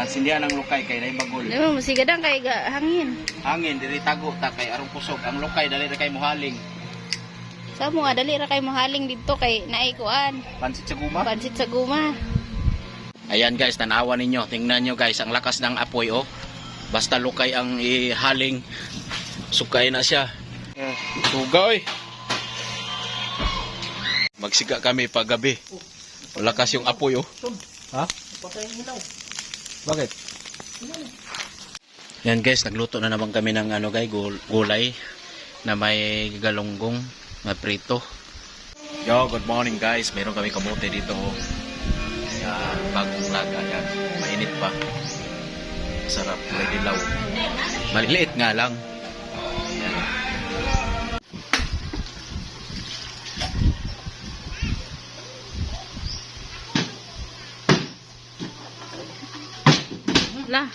Sindihan ang lukay kay nay bagol. Demo musigadang kay hangin. Hangin diri tago ta kay arong pusog. Ang lukay dali ra kay muhaling. Sa mo dali ra kay mohaling didto kay naay kuan. Pansit sa guma. Pansit sa guma. Ayan guys, tanawan ninyo. Tingnan nyo guys, ang lakas ng apoy oh. Basta lukay ang ihaling, sukay na siya. Tuga oy. Magsiga kami paggabi. Lakas yung apoy oh. Ha? Bakit? Yan guys, nagluto na naman kami ng ano guys, gulay na may galunggong na prito. Yo, good morning guys. Meron kami kamote dito oh. Yan, bagong laga yan. Mainit pa. Sarap, may dilaw. Maliliit nga lang. Yan. La.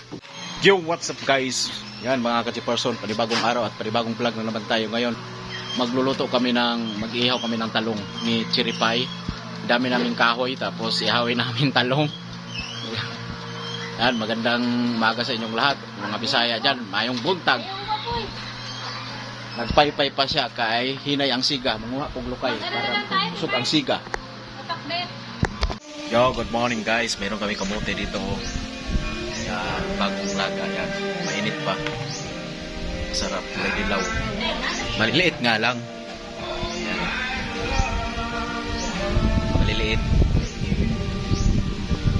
Yo, what's up guys? Yan mga kachiperson, panibagong araw at panibagong vlog na naman tayo ngayon. Magluluto kami mag-ihaw kami ng talong ni Chiripay. Dami namin kahoy, tapos ihawin namin talong. Yan, magandang maga sa inyong lahat. Mga Bisaya dyan, mayong buntag. Nagpaypay pa siya kay hinay ang siga. Manguha kong lukay para pusog ang siga. Yo, good morning guys. Meron kami kamote dito. Yan, bagong laga yan. Mainit pa. Sarap, may dilaw. Maliliit nga lang. Yan. Maliliit.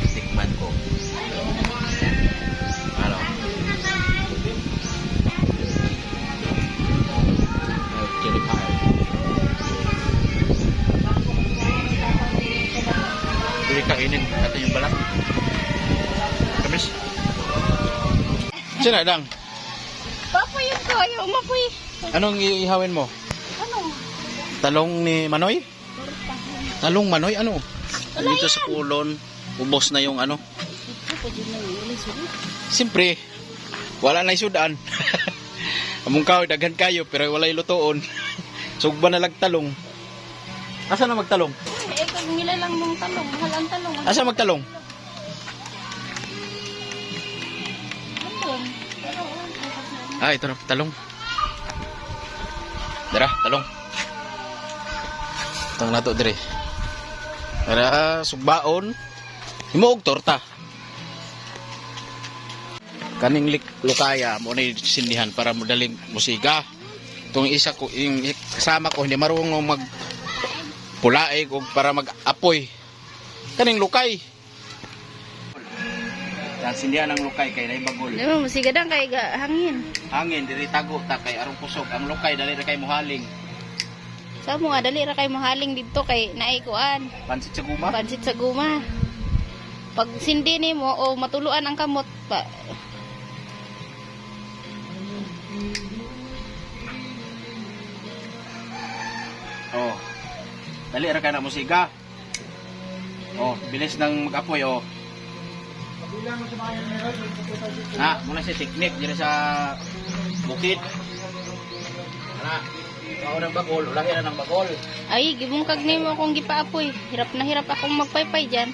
Tikman ko. Ano? Chili pie. Bili kainin natin yung balat. Kamis. Sino dang? Papoy yun ko, ayaw umapoy. Anong iihawin mo? Ano? Talong ni Manoy? Talong Manoy, ano? Dito sa kulon, ubos na yung ano. Siyempre, wala na isudan. Among kahoy, daghan kayo, pero wala ilutoon. Sugba na lang talong. Asa na magtalong? Ito, nilalang mong talong. Mahal ang talong. Asa magtalong? Ah, ito na, talong. Dara, talong. Itong nato dire. Para sugbaon, himuog torta. Kaning lukaya mo na sindihan para madaling musiga. Itong isa ko, yung kasama ko hindi marunong mag pulaig o para mag-apoy. Kaning lukay. Sindihan ang lukay kay nay bagol. Demo musigadang kay hangin. Hangin diri tago ta kay arong pusog. Ang lukay dali ra kay muhaling. Sa mo dali ra kay mohaling didto kay naay kuan. Pansit sa guma. Pansit sa guma. Pag sindi nimo o matuluan ang kamot pa. Oh. Dali ra ka na musiga. Oh, bilis nang mag-apoy oh. Na, muna si teknik diri sa bukid. Na, mao nang bagol, ulahi na ng bagol. Ay, gibungkag nimo akong gipaapoy. Hirap na hirap akong magpaypay diyan.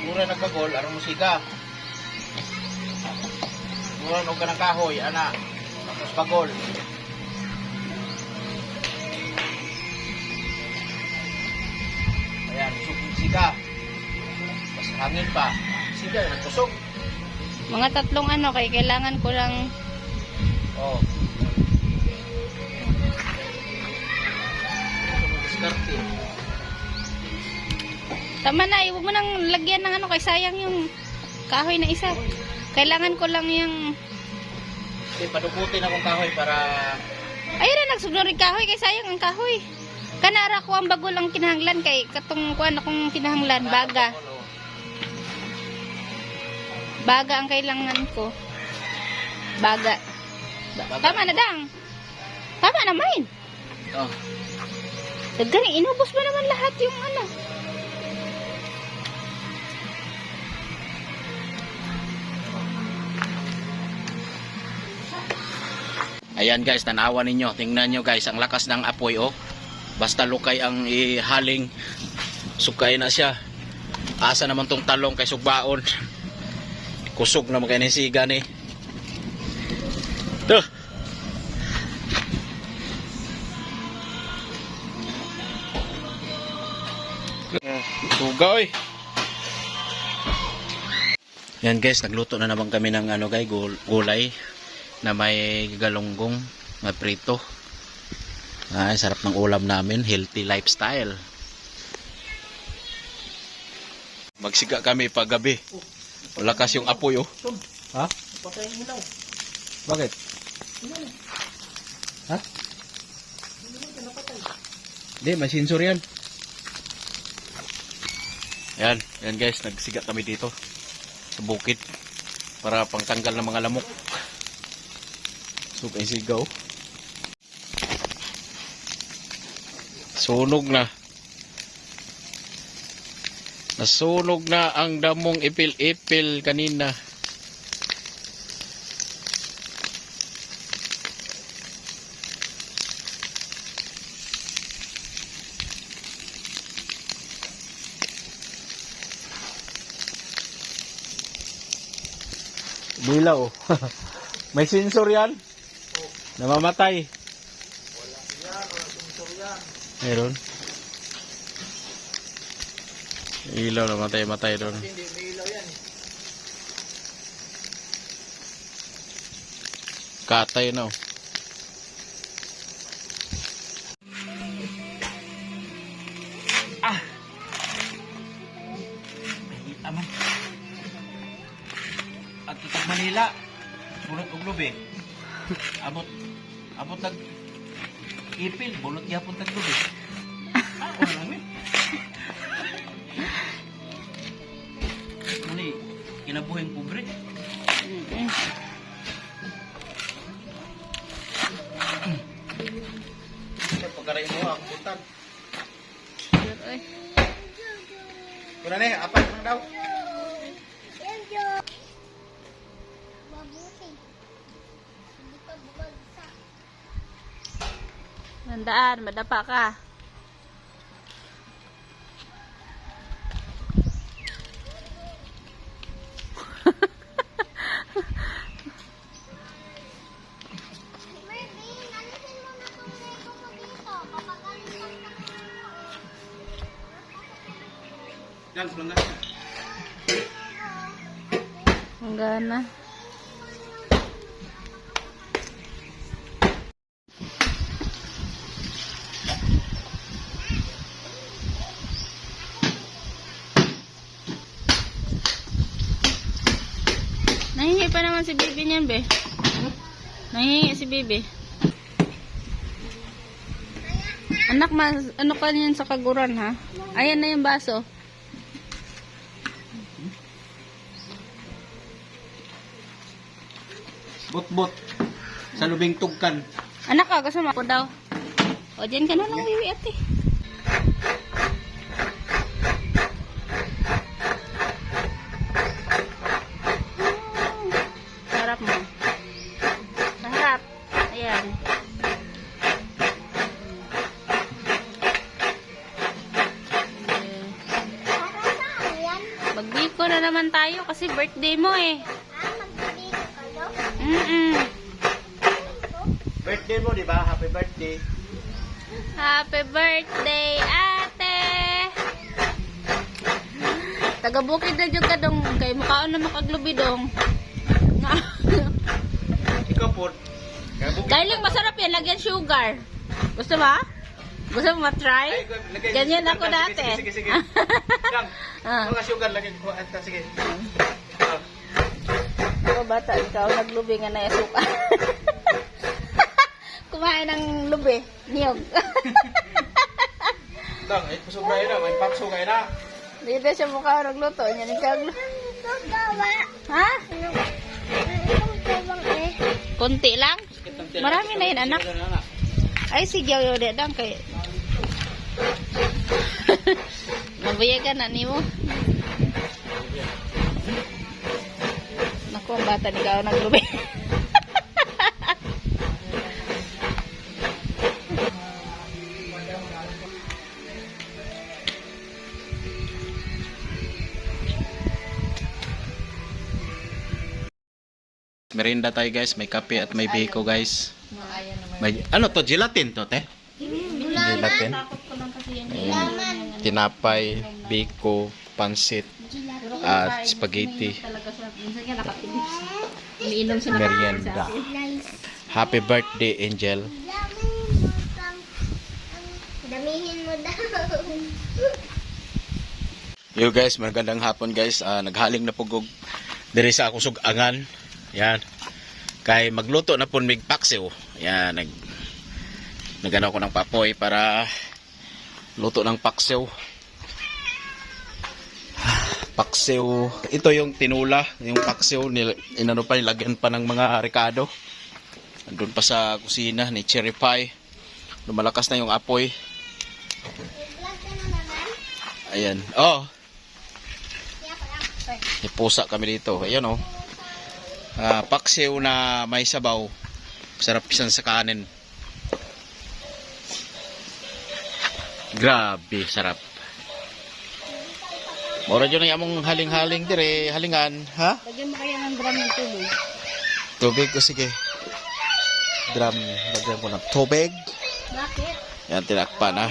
Mura nagbagol aron musika. Mura og kanang kahoy ana. Tapos bagol. Ayan, musika. Mas hangin pa. Siga nagtusok. Mga tatlong ano kay kailangan ko lang Oh. Diskarte. tama na, huwag mo nang lagyan ng ano kay sayang yung kahoy na isa. Kailangan ko lang yung Padukutin akong kahoy para ayun na nagsugnori kahoy kay sayang ang kahoy. Kanara ko ang bagol ang kinahanglan kay katong kuan akong kinahanglan baga. Baga ang kailangan ko. Baga. Tama na dang. Tama na main. oh. Dagani inubos mo naman lahat yung ano. Ayan guys, tanawan ninyo. Tingnan nyo guys, ang lakas ng apoy oh. Basta lukay ang ihaling, sukay na siya. Asa naman tong talong kay sugbaon. Kusog na magkainisiga ni. Tuh. Tuga oy. Yan guys, nagluto na naman kami ng ano guys, gulay na may galunggong na prito. Ay, sarap ng ulam namin, healthy lifestyle. Magsiga kami pag gabi. Lakas yung apoy oh. Ha? Patay mo lang. Bakit? Ha? Hindi, may sensor yan. Yan guys, nagsiga kami dito sa bukid para pangtanggal ng mga lamok. So, kay sigaw. Sunog na. Nasunog na ang damong ipil-ipil kanina. Bilaw. May sensor yan. Namamatay. Wala sensor yan. Meron. Ilaw na matay doon. Hindi, may ilaw yan. Katay na. Ah! Aman. At tutag Manila. Bunot og lubi. Abot tag ipil, bunot gyapon tag lubi. Ah, wala lang eh. Muni, kinabuhing pobre. Pagkaray mo ang butan. Oy. Kuna ni, apat lang daw. Tandaan, madapa ka. Yan, pulang na. Ang gana. Nahingi pa naman si Bibi niyan, be. Nahingi si Bibi. Anak, ano ka niyan sa kaguran, ha? Ayan na yung baso. Bot-bot. Sa lubing tugkan. Anak ka, gusto mo ako daw. O, dyan ka na lang, Bibi, ate. Sarap mo. Sarap. Ayan. Magbiko na naman tayo kasi birthday mo eh. Birthday mo, di ba? Happy birthday. Happy birthday, ate! Taga-bukid na dyan ka dong. Kay mukhaon na makaglubi dong. Ikaw po. Dahil lang masarap yan, lagyan sugar. Gusto ba? Gusto mo matry? Ganyan ako dati. Sige, sige. Lang, mga sugar lagi ko. Sige. Ako bata, ikaw naglubi nga na yasuka. Kumain ng lubi, niyog. Lang, kusog na yun. May pakso kayo na. Dito siya mukha nagluto niya. Ha? Kunti lang? Marami na yun, anak. Ay, sige, yun, dedang kay... Mabuyagan na niyo. Naku, ang bata ni kao naglubi. merinda tayo guys. May kape at may biko guys. Maayan naman. May, ano to? Gelatin to, te? Gelatin. Takot ko lang kasi yan. Tinapay, biko, pansit, at spaghetti. Talaga siya. Minsan nga nakatibis. Umiinom siya Merienda. Happy birthday, Angel. Damihin mo daw. Yo guys, magandang hapon guys. Naghaling na pugog diri sa akong sugangan. Yan. Kay magluto na pun mig paksiw. Yan, nagano ko ng papoy para luto ng paksiw. Paksiw. Ito yung tinula, yung paksiw inano pa nilagyan pa ng mga rekado. Andun pa sa kusina ni Cherry Pie. Lumalakas na yung apoy. Ayan. Oh. Ipusa kami dito. Ayan oh. Paksiw na may sabaw. Sarap pisan sa kanin. Grabe, sarap. Mura dyan ang among haling-haling dire, halingan, ha? Lagyan mo kaya ng drum ng tubig. Tubig ko, sige. Drum, lagyan ko ng tubig. Bakit? Yan, tinakpan ha.